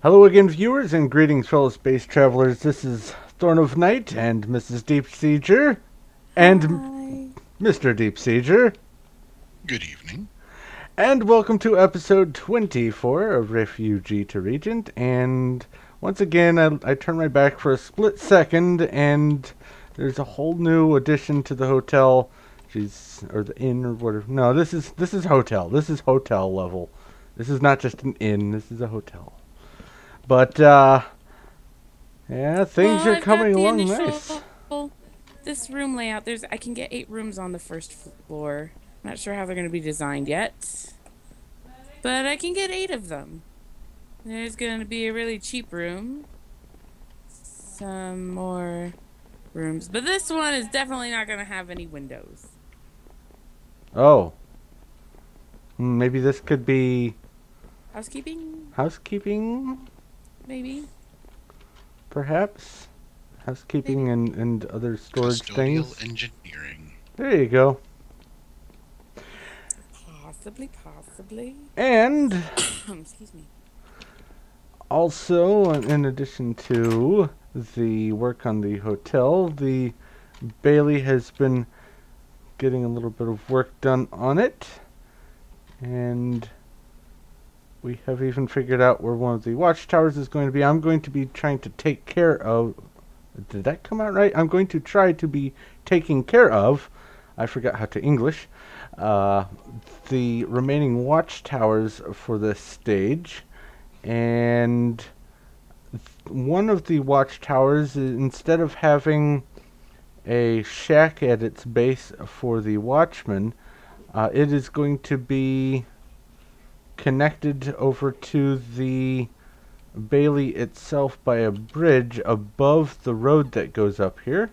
Hello again, viewers, and greetings, fellow space travelers. This is Thorn of Night and Mrs. Deep Sieger and Hi. Mr. Deep Sieger. Good evening. And welcome to episode 24 of Refugee to Regent. And once again, I turn my back for a split second, and there's a whole new addition to the hotel. Or the inn, or whatever. No, this is hotel. This is hotel level. This is not just an inn. This is a hotel. But yeah, things Well, are I've got coming the along nice. initial this room layout. I can get 8 rooms on the first floor. Not sure how they're going to be designed yet, but I can get 8 of them. There's going to be a really cheap room, some more rooms, but this one is definitely not going to have any windows. Oh, maybe this could be Housekeeping, housekeeping, maybe. perhaps. Housekeeping Maybe. and other storage Custodial things. engineering. There you go. Possibly. And Excuse me. also, in addition to the work on the hotel, the Bailey has been getting a little bit of work done on it. And we have even figured out where one of the watchtowers is going to be. I'm going to be trying to take care of... Did that come out right? I'm going to try to be taking care of... I forgot how to English. The remaining watchtowers for this stage. And one of the watchtowers, instead of having a shack at its base for the watchman, it is going to be connected over to the Bailey itself by a bridge above the road that goes up here.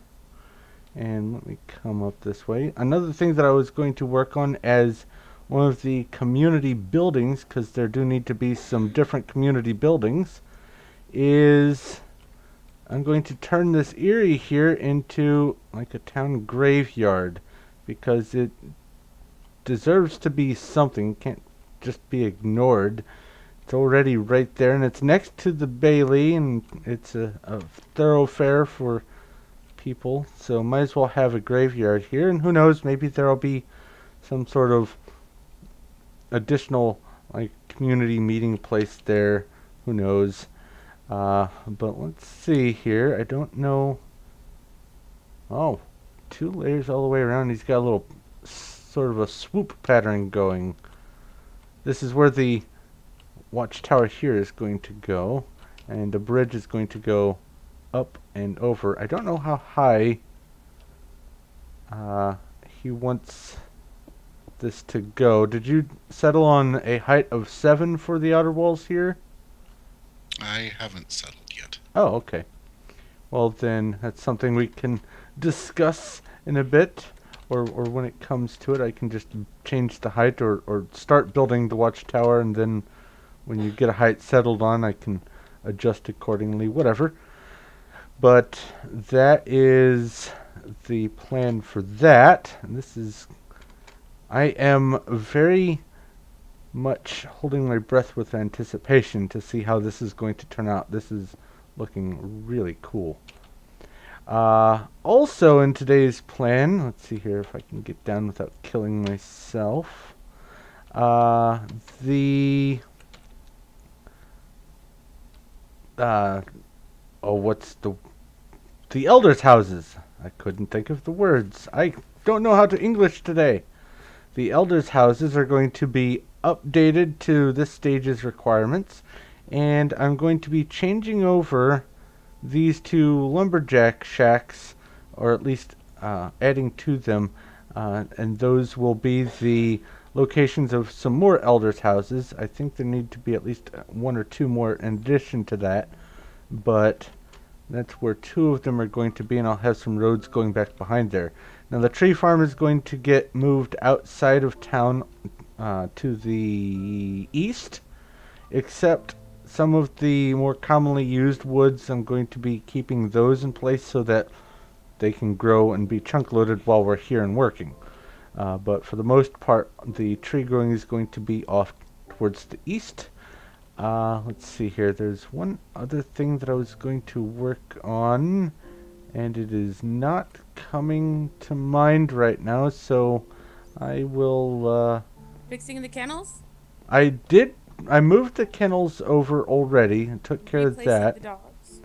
And let me come up this way. Another thing that I was going to work on as one of the community buildings, because there do need to be some different community buildings, is I'm going to turn this Erie here into like a town graveyard, because it deserves to be something. It can't just be ignored. It's already right there, and it's next to the Bailey, and it's a thoroughfare for people, so might as well have a graveyard here. And who knows, maybe there'll be some sort of additional like community meeting place there. Who knows? But let's see here. I don't know. Oh, 2 layers all the way around. He's got a little sort of a swoop pattern going. This is where the watchtower here is going to go, and the bridge is going to go up and over. I don't know how high he wants this to go. Did you settle on a height of 7 for the outer walls here? I haven't settled yet. Oh, okay. Well, then that's something we can discuss in a bit, or when it comes to it. I can just change the height, or start building the watchtower, and then when you get a height settled on, I can adjust accordingly, whatever. But that is the plan for that. And this is... I am very much holding my breath with anticipation to see how this is going to turn out. This is looking really cool. Also in today's plan, let's see here if I can get down without killing myself. The... oh, what's the elders' houses. I couldn't think of the words. I don't know how to English today. The elders' houses are going to be updated to this stage's requirements, and I'm going to be changing over these 2 lumberjack shacks, or at least adding to them, and those will be the locations of some more elders' houses. I think there need to be at least 1 or 2 more in addition to that, but that's where 2 of them are going to be, and I'll have some roads going back behind there. Now the tree farm is going to get moved outside of town to the east, except some of the more commonly used woods. I'm going to be keeping those in place so that they can grow and be chunk loaded while we're here and working. But for the most part, the tree growing is going to be off towards the east. Let's see here. There's one other thing that I was going to work on, and it is not coming to mind right now, so I will, Fixing the kennels? I moved the kennels over already and took care of Replacing that. the dogs.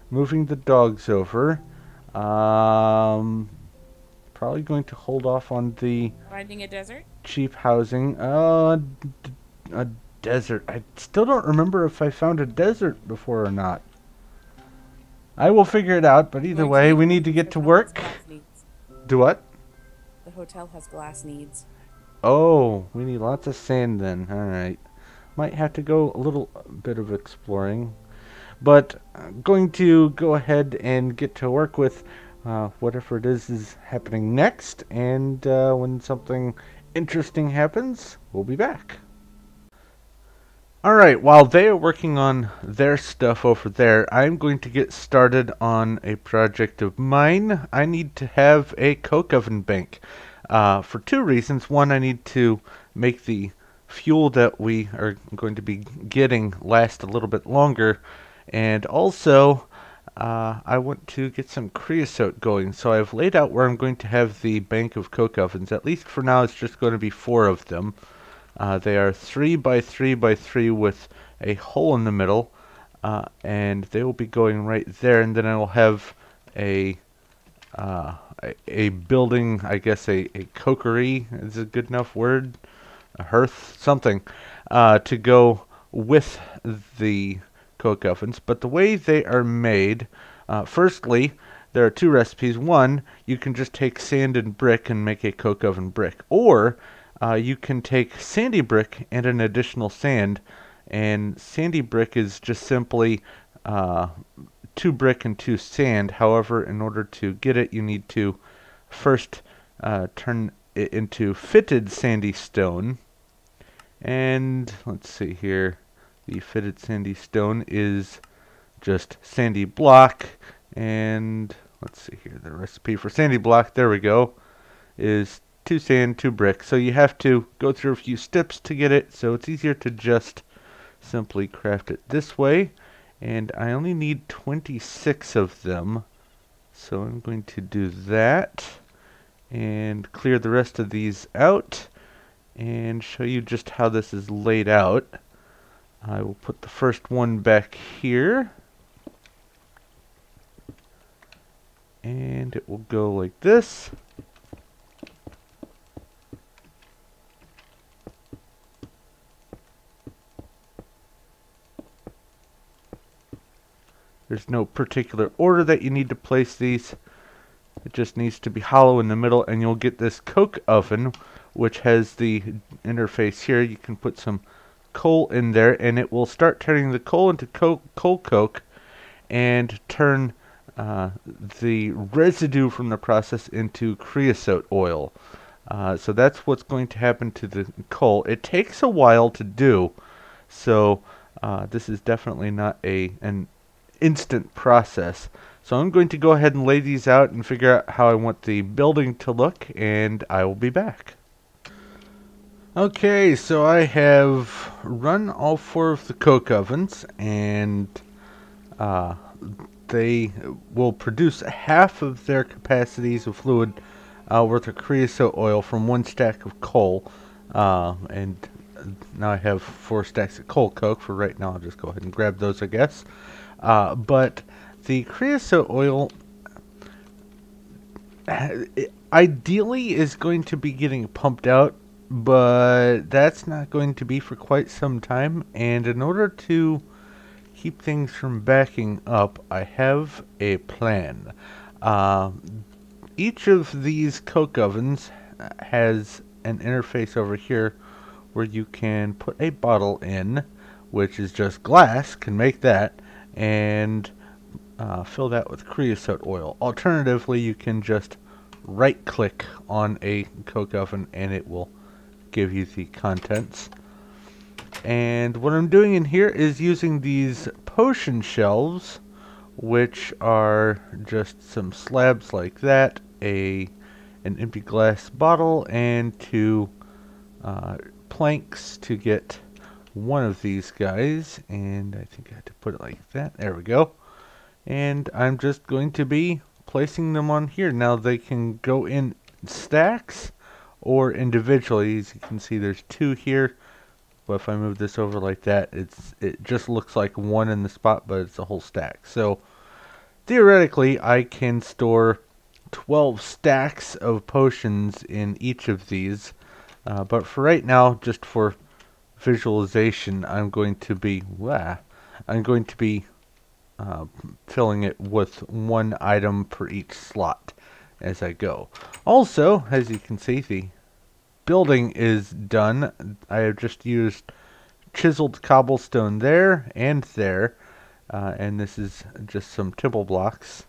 Moving the dogs over. Probably going to hold off on the Finding a desert? cheap housing. A desert. I still don't remember if I found a desert before or not. I will figure it out, but either Going way, to we need to get to hotel has work. glass needs. Do what? The hotel has glass needs. Oh, we need lots of sand then. Alright. Might have to go a little bit of exploring. But I'm going to go ahead and get to work with whatever it is happening next. And when something interesting happens, we'll be back. Alright, while they are working on their stuff over there, I'm going to get started on a project of mine. I need to have a coke oven bank for two reasons. One, I need to make the fuel that we are going to be getting last a little bit longer, and also I want to get some creosote going. So I've laid out where I'm going to have the bank of coke ovens. At least for now, it's just going to be 4 of them. They are 3 by 3 by 3 with a hole in the middle, and they will be going right there. And then I will have a building, I guess a cokery is a good enough word, a hearth, something, to go with the coke ovens. But the way they are made, firstly, there are 2 recipes. One, you can just take sand and brick and make a coke oven brick, or you can take sandy brick and an additional sand, and sandy brick is just simply 2 brick and 2 sand. However, in order to get it, you need to first turn it into fitted sandy stone. And let's see here, the fitted sandy stone is just sandy block, and let's see here, the recipe for sandy block, there we go, is 2 sand, 2 brick. So you have to go through a few steps to get it, so it's easier to just simply craft it this way. And I only need 26 of them, so I'm going to do that and clear the rest of these out and show you just how this is laid out. I will put the first one back here, and it will go like this. There's no particular order that you need to place these. It just needs to be hollow in the middle, and you'll get this coke oven, which has the interface here. You can put some coal in there, and it will start turning the coal into coal coke, and turn the residue from the process into creosote oil. So that's what's going to happen to the coal. It takes a while to do, so this is definitely not an instant process. So I'm going to go ahead and lay these out and figure out how I want the building to look, and I will be back. Okay, so I have run all 4 of the coke ovens, and they will produce half of their capacities of fluid worth of creosote oil from 1 stack of coal, and now I have 4 stacks of coal coke. For right now, I'll just go ahead and grab those, I guess. But the creosote oil ideally is going to be getting pumped out, but that's not going to be for quite some time. And in order to keep things from backing up, I have a plan. Each of these coke ovens has an interface over here where you can put a bottle in, which is just glass, can make that, and fill that with creosote oil. Alternatively, you can just right click on a coke oven and it will give you the contents. And what I'm doing in here is using these potion shelves, which are just some slabs like that, an empty glass bottle, and 2 planks to get one of these guys, and I think I have to put it like that. There we go. And I'm just going to be placing them on here. Now they can go in stacks or individually. As you can see, there's two here. But if I move this over like that, it just looks like one in the spot, but it's a whole stack. So theoretically, I can store 12 stacks of potions in each of these. But for right now, just for visualization, I'm going to be filling it with one item per each slot as I go. Also, as you can see, the building is done. I have just used chiseled cobblestone there and there, and this is just some temple blocks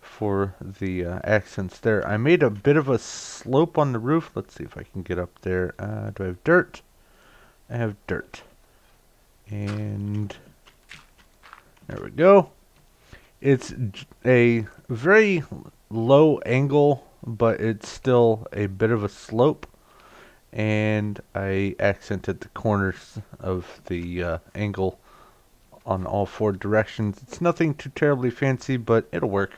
for the accents there. I made a bit of a slope on the roof. Let's see if I can get up there. Do I have dirt? I have dirt. And there we go. It's a very low angle, but it's still a bit of a slope. And I accented the corners of the angle on all four directions. It's nothing too terribly fancy, but it'll work.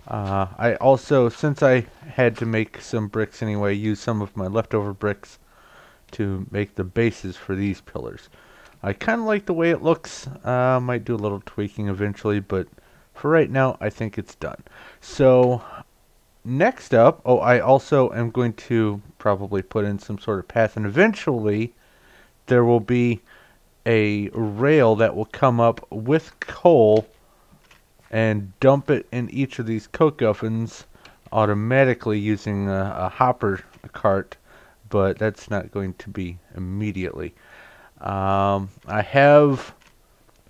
I also, since I had to make some bricks anyway, used some of my leftover bricks to make the bases for these pillars. I kind of like the way it looks. Might do a little tweaking eventually, but for right now, I think it's done. So next up, I also am going to probably put in some sort of path, and eventually there will be a rail that will come up with coal and dump it in each of these coke ovens automatically using a hopper cart, but that's not going to be immediately. I have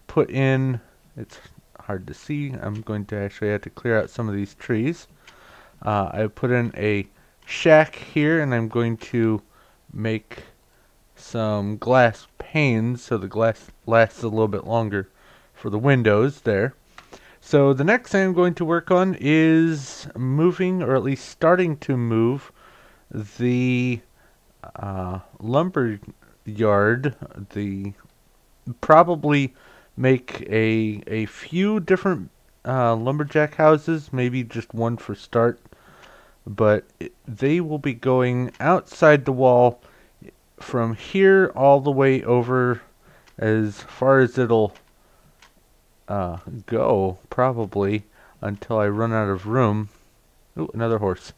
put in, it's hard to see, I'm going to actually have to clear out some of these trees. I put in a shack here, and I'm going to make some glass panes so the glass lasts a little bit longer for the windows there. So the next thing I'm going to work on is moving, or at least starting to move, the lumber yard. Probably make a few different lumberjack houses, maybe just one for start, but they will be going outside the wall from here all the way over as far as it'll go, probably until I run out of room. Ooh, another horse.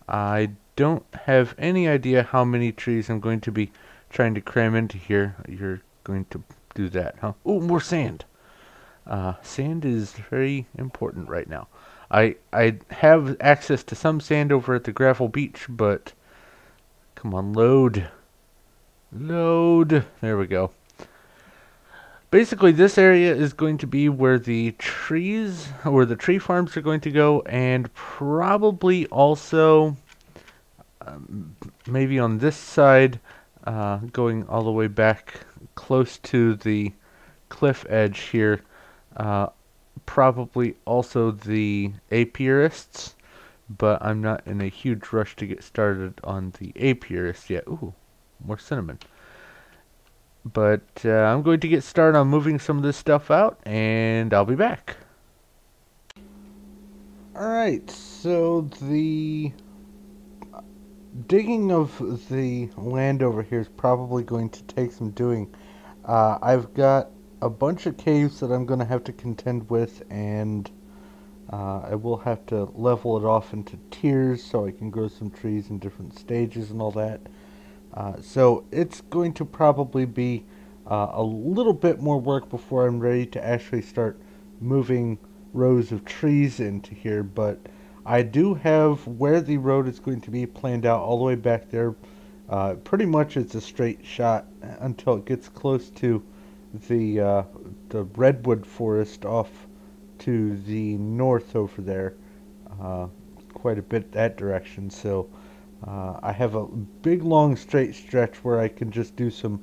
I don't have any idea how many trees I'm going to be trying to cram into here. You're going to do that, huh? Oh, more sand. Sand is very important right now. I have access to some sand over at the gravel beach, but come on, load. Load. There we go. Basically, this area is going to be where the trees, where the tree farms are going to go, and probably also maybe on this side, going all the way back close to the cliff edge here, probably also the Apiarists, but I'm not in a huge rush to get started on the Apiarist yet. Ooh, more cinnamon. But I'm going to get started on moving some of this stuff out, and I'll be back. Alright, so the digging of the land over here is probably going to take some doing. I've got a bunch of caves that I'm going to have to contend with, and I will have to level it off into tiers so I can grow some trees in different stages and all that. So it's going to probably be a little bit more work before I'm ready to actually start moving rows of trees into here, but I do have where the road is going to be planned out all the way back there. Pretty much it's a straight shot until it gets close to the redwood forest off to the north over there, quite a bit that direction. So I have a big long straight stretch where I can just do some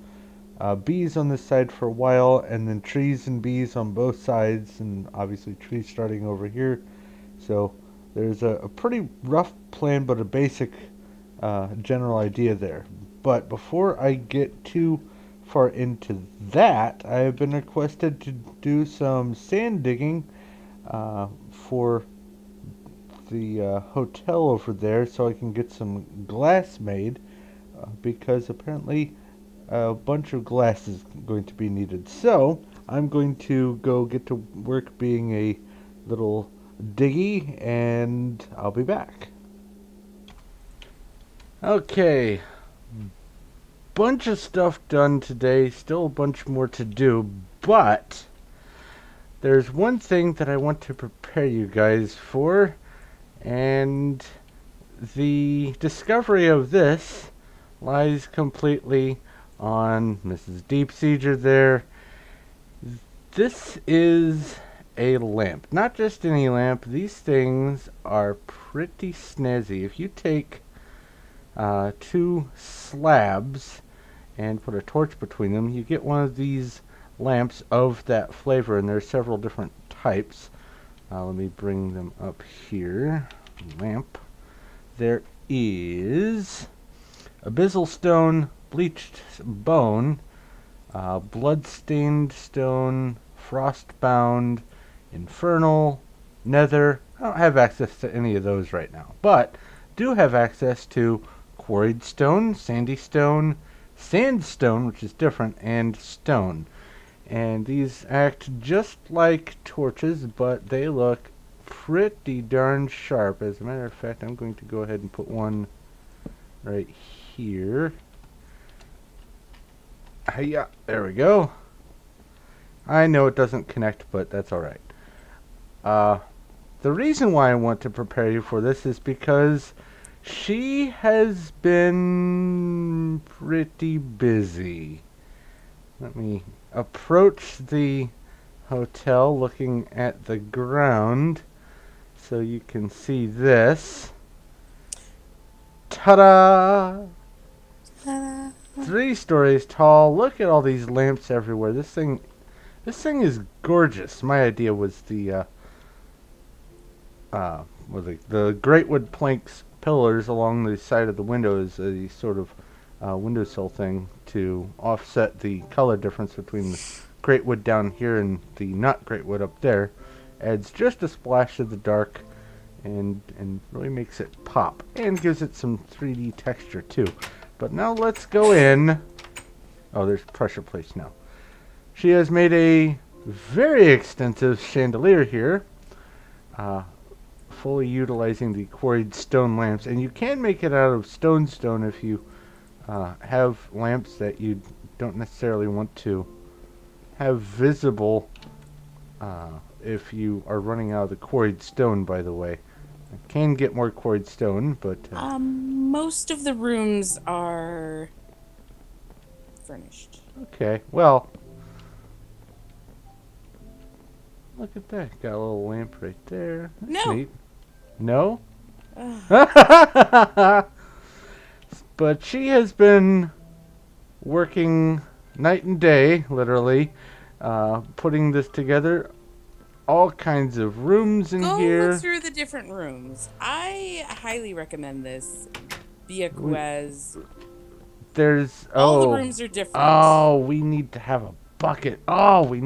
bees on this side for a while, and then trees and bees on both sides, and obviously trees starting over here. So there's a pretty rough plan, but a basic general idea there. But before I get too far into that, I have been requested to do some sand digging for the hotel over there so I can get some glass made because apparently a bunch of glass is going to be needed. So I'm going to go get to work being a little diggy and I'll be back. Okay, bunch of stuff done today, still a bunch more to do, but there's one thing that I want to prepare you guys for, and the discovery of this lies completely on Mrs. Deepsieger there. This is a lamp, not just any lamp. These things are pretty snazzy. If you take 2 slabs and put a torch between them, you get one of these lamps of that flavor, and there are several different types. Let me bring them up here. Lamp. There is abyssal stone, bleached bone, blood-stained stone, frost-bound, infernal, nether. I don't have access to any of those right now, but do have access to quarried stone, sandy stone, sandstone, which is different, and stone. And these act just like torches, but they look pretty darn sharp. As a matter of fact, I'm going to go ahead and put one right here. Hiya, there we go. I know it doesn't connect, but that's alright. The reason why I want to prepare you for this is because she has been pretty busy. Let me approach the hotel looking at the ground so you can see this. Ta-da! 3 stories tall. Look at all these lamps everywhere. This thing is gorgeous. My idea was the great wood planks pillars along the side of the windows, a sort of windowsill thing to offset the color difference between the great wood down here and the not great wood up there. Adds just a splash of the dark and really makes it pop and gives it some 3D texture too. But now let's go in. Oh, there's pressure plates now. She has made a very extensive chandelier here, fully utilizing the quarried stone lamps, and you can make it out of stone if you have lamps that you don't necessarily want to have visible if you are running out of the quarried stone, by the way. I can get more quarried stone, but most of the rooms are furnished. okay, well, look at that. Got a little lamp right there. That's neat. No? But she has been working night and day, literally, putting this together. All kinds of rooms in here. Go through the different rooms. I highly recommend this because there's all the rooms are different. Oh, we need to have a bucket. Oh, we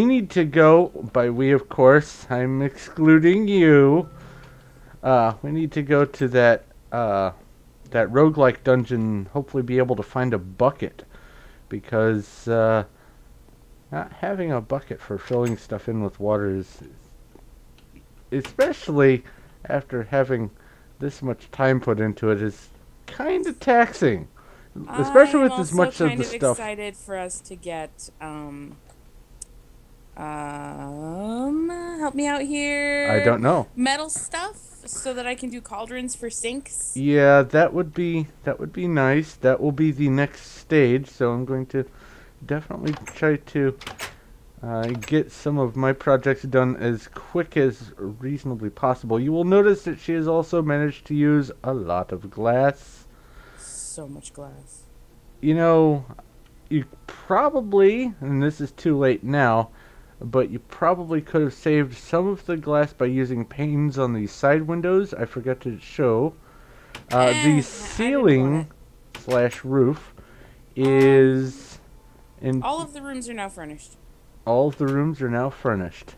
need to go. By we, of course, I'm excluding you. We need to go to that roguelike dungeon. Hopefully, be able to find a bucket, because not having a bucket for filling stuff in with water is, especially after having this much time put into it, is kind of taxing. Especially with as much of the stuff. I'm excited for us to get help me out here. I don't know. Metal stuff so that I can do cauldrons for sinks. Yeah, that would be nice. That will be the next stage. So I'm going to definitely try to get some of my projects done as quick as reasonably possible. You will notice that she has also managed to use a lot of glass. So much glass. You know, you probably, and this is too late now, but you probably could have saved some of the glass by using panes on the side windows. I forgot to show. The ceiling / roof is And All of the rooms are now furnished. all of the rooms are now furnished.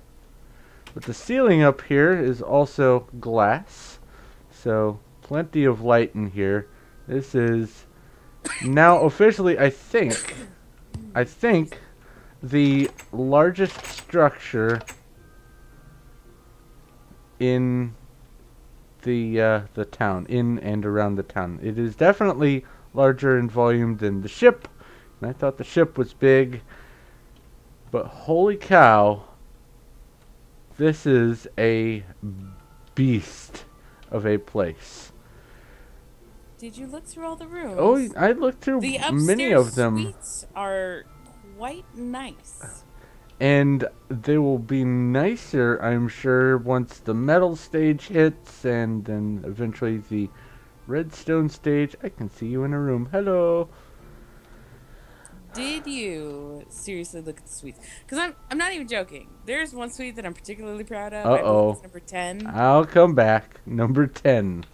But the ceiling up here is also glass. So plenty of light in here. This is now officially, I think the largest structure in the town, in and around the town. It is definitely larger in volume than the ship, and I thought the ship was big, but holy cow, this is a beast of a place. Did you look through all the rooms? Oh, I looked through the many of upstairs them. suites are quite nice. And they will be nicer, I'm sure, once the metal stage hits, and then eventually the redstone stage. I can see you in a room. Hello. Did you seriously look at the suites? Because I'm not even joking. There's one suite that I'm particularly proud of. I believe it's number 10. I'll come back. Number 10.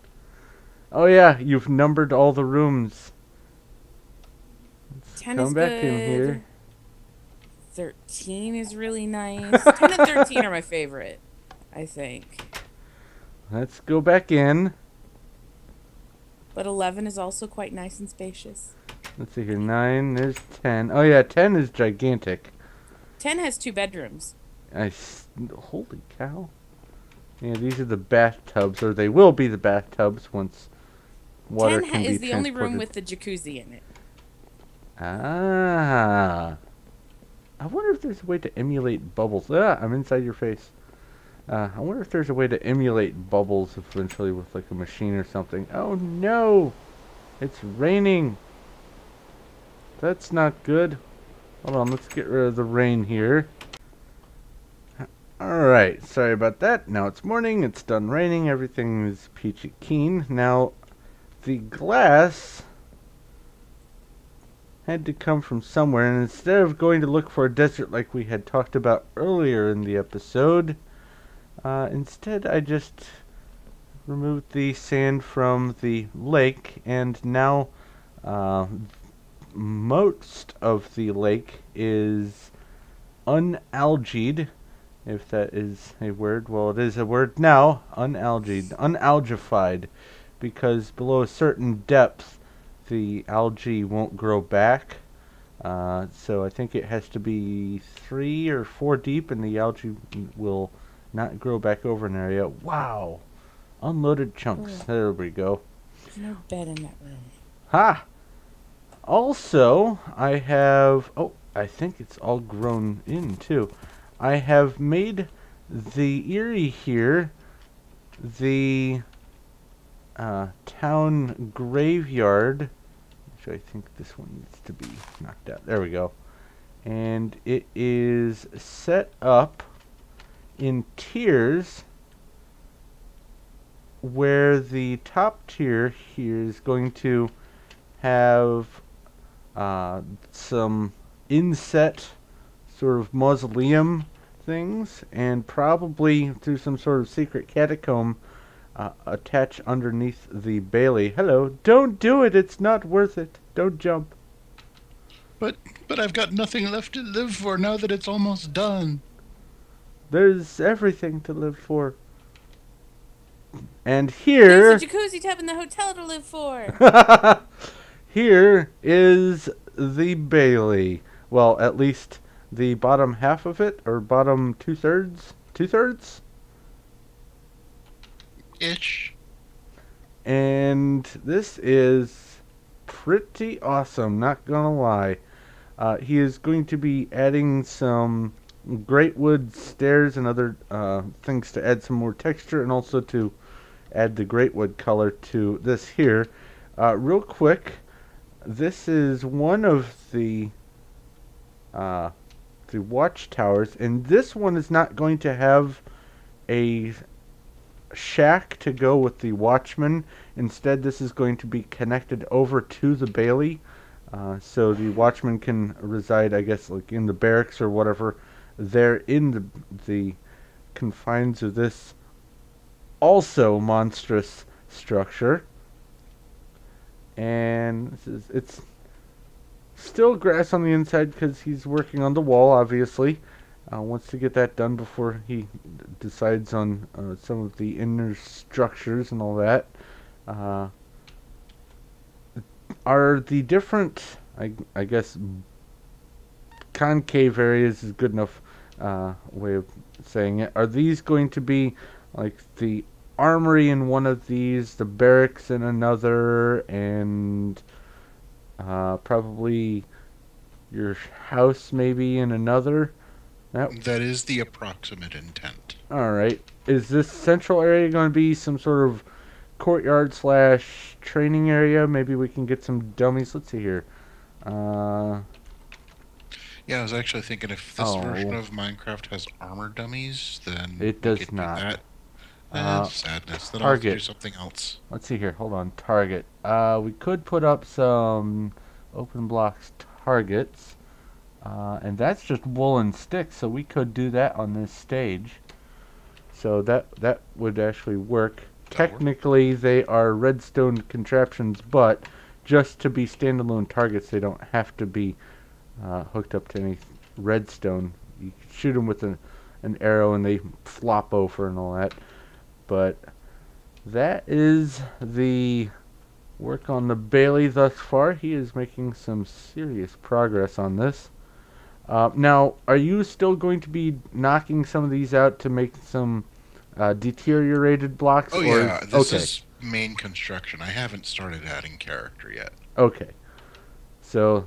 Oh yeah, you've numbered all the rooms. 10 Come is back good. in here. 13 is really nice. 10 and 13 are my favorite, I think. Let's go back in. But 11 is also quite nice and spacious. Let's see here. 9, there's 10. Oh yeah, 10 is gigantic. 10 has 2 bedrooms. Holy cow. Yeah, these are the bathtubs, or they will be the bathtubs once water 10 can be is the only room transported. with the jacuzzi in it. Ah. I wonder if there's a way to emulate bubbles. Ah, I'm inside your face. I wonder if there's a way to emulate bubbles eventually with like a machine or something. Oh no! It's raining! That's not good. Hold on, let's get rid of the rain here. Alright, sorry about that. Now it's morning, it's done raining, everything is peachy keen. Now, the glass had to come from somewhere, and instead of going to look for a desert like we had talked about earlier in the episode, instead I just removed the sand from the lake, and now most of the lake is unalgaed, if that is a word. Well, it is a word now. Unalgaed, unalgified, because below a certain depth the algae won't grow back. So I think it has to be 3 or 4 deep, and the algae will not grow back over an area. Wow! Unloaded chunks. Ugh. There we go. There's no bed in that room. Ha! Also, I have... Oh, I think it's all grown in, too. I have made the Eyrie here the town graveyard, which I think this one needs to be knocked out. There we go. And it is set up in tiers, where the top tier here is going to have some inset sort of mausoleum things, and probably through some sort of secret catacomb attach underneath the Bailey. Hello, don't do it, it's not worth it. Don't jump. But I've got nothing left to live for now that it's almost done. There's everything to live for. And here... There's a jacuzzi tub in the hotel to live for. Here is the Bailey. Well, at least the bottom half of it, or bottom 2/3? 2/3? Ish. And this is pretty awesome, not gonna lie. He is going to be adding some great wood stairs and other things to add some more texture, and also to add the great wood color to this here. Real quick, this is one of the watchtowers, and this one is not going to have a shack to go with the watchman. Instead, this is going to be connected over to the Bailey, so the watchman can reside, I guess, like in the barracks or whatever, there in the confines of this also monstrous structure. And it's still grass on the inside because he's working on the wall, obviously. Wants to get that done before he decides on some of the inner structures and all that. Are the different, I guess, concave areas is good enough way of saying it. Are these going to be like the armory in one of these, the barracks in another, and probably your house maybe in another? That is the approximate intent. Alright. Is this central area going to be some sort of courtyard slash training area? Maybe we can get some dummies. Let's see here. Yeah, I was actually thinking if this version of Minecraft has armor dummies, then it does not. Do that. Sadness. Then I'll have to do something else. Let's see here. Hold on. Target. We could put up some open blocks targets. And that's just woolen sticks, so we could do that on this stage. So that would actually work. Technically, they are redstone contraptions, but just to be standalone targets, they don't have to be hooked up to any redstone. You can shoot them with an arrow, and they flop over and all that. But that is the work on the Bailey thus far. He is making some serious progress on this. Now, are you still going to be knocking some of these out to make some deteriorated blocks? Oh, yeah. This is main construction. I haven't started adding character yet. Okay. So,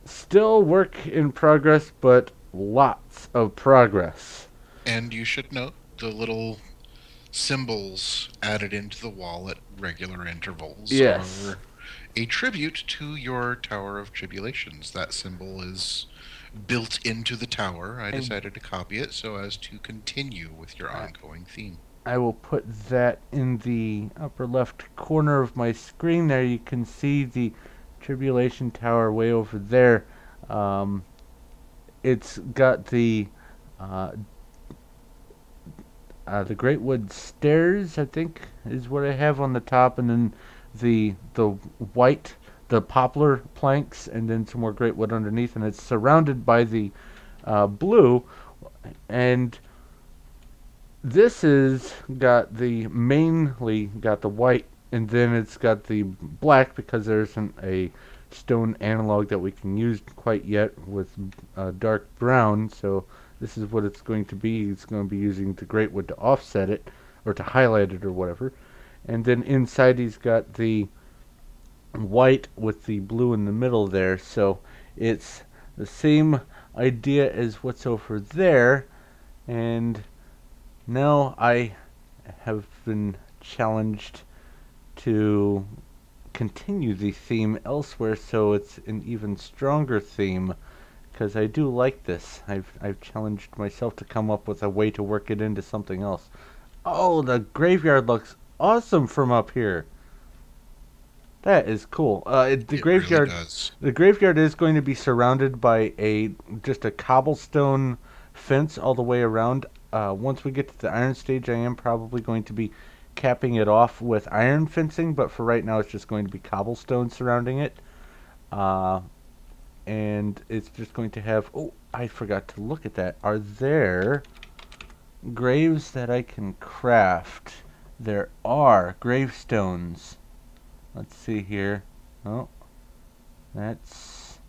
still work in progress, but lots of progress. And you should note the little symbols added into the wall at regular intervals are a tribute to your Tower of Tribulations. That symbol is built into the tower. I decided to copy it so as to continue with your ongoing theme. I will put that in the upper left corner of my screen there. You can see the Tribulation Tower way over there. It's got the Great Wood Stairs, I think, is what I have on the top, and then the white, the poplar planks, and then some more great wood underneath, and it's surrounded by the blue. And this is mainly got the white, and then it's got the black because there isn't a stone analog that we can use quite yet with dark brown. So this is what it's going to be. It's going to be using the great wood to offset it, or to highlight it, or whatever. And then inside he's got the white with the blue in the middle there, so it's the same idea as what's over there. And now I have been challenged to continue the theme elsewhere, so it's an even stronger theme, because I do like this. I've challenged myself to come up with a way to work it into something else. Oh, the graveyard looks awesome from up here. That is cool. The graveyard, really does. The graveyard is going to be surrounded by just a cobblestone fence all the way around. Once we get to the iron stage, I am probably going to be capping it off with iron fencing, but for right now, it's just going to be cobblestone surrounding it. And it's just going to have. Oh, I forgot to look at that. Are there graves that I can craft? There are gravestones. Let's see here. Oh, that's...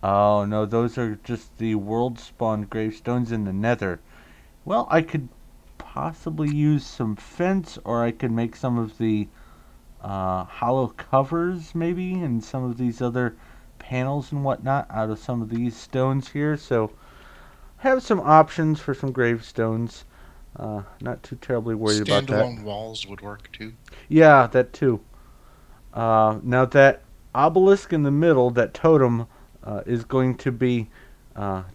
Oh, no, those are just the world-spawned gravestones in the nether. Well, I could possibly use some fence, or I could make some of the hollow covers, maybe, and some of these other panels and whatnot out of some of these stones here. So, have some options for some gravestones. Not too terribly worried about that. Standalone walls would work too. Yeah, that too. Now that obelisk in the middle, that totem, is going to be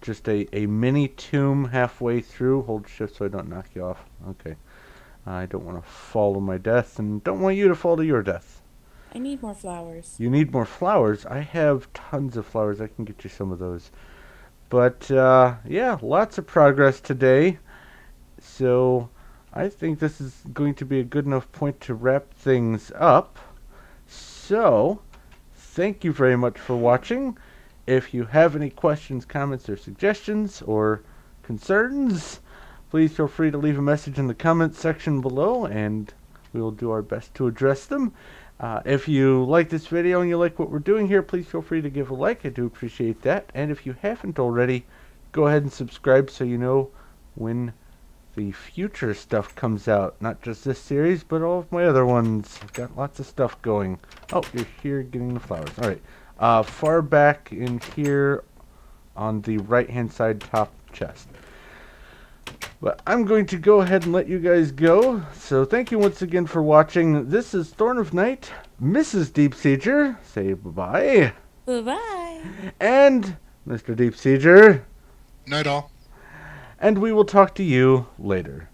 just a mini tomb halfway through. Hold shift so I don't knock you off. Okay. I don't want to fall to my death, and don't want you to fall to your death. I need more flowers. You need more flowers? I have tons of flowers. I can get you some of those. But, yeah, lots of progress today. So, I think this is going to be a good enough point to wrap things up. So, thank you very much for watching. If you have any questions, comments, or suggestions, or concerns, please feel free to leave a message in the comments section below, and we will do our best to address them. If you like this video and you like what we're doing here, please feel free to give a like. I do appreciate that. And if you haven't already, go ahead and subscribe so you know when the future stuff comes out. Not just this series, but all of my other ones. I've got lots of stuff going. Oh, you're here getting the flowers. Alright. Far back in here on the right-hand side top chest. But I'm going to go ahead and let you guys go. So thank you once again for watching. This is Thorn of Night, Mrs. Deepsieger. Say bye-bye. Bye-bye. And Mr. Deepsieger. Night all. And we will talk to you later.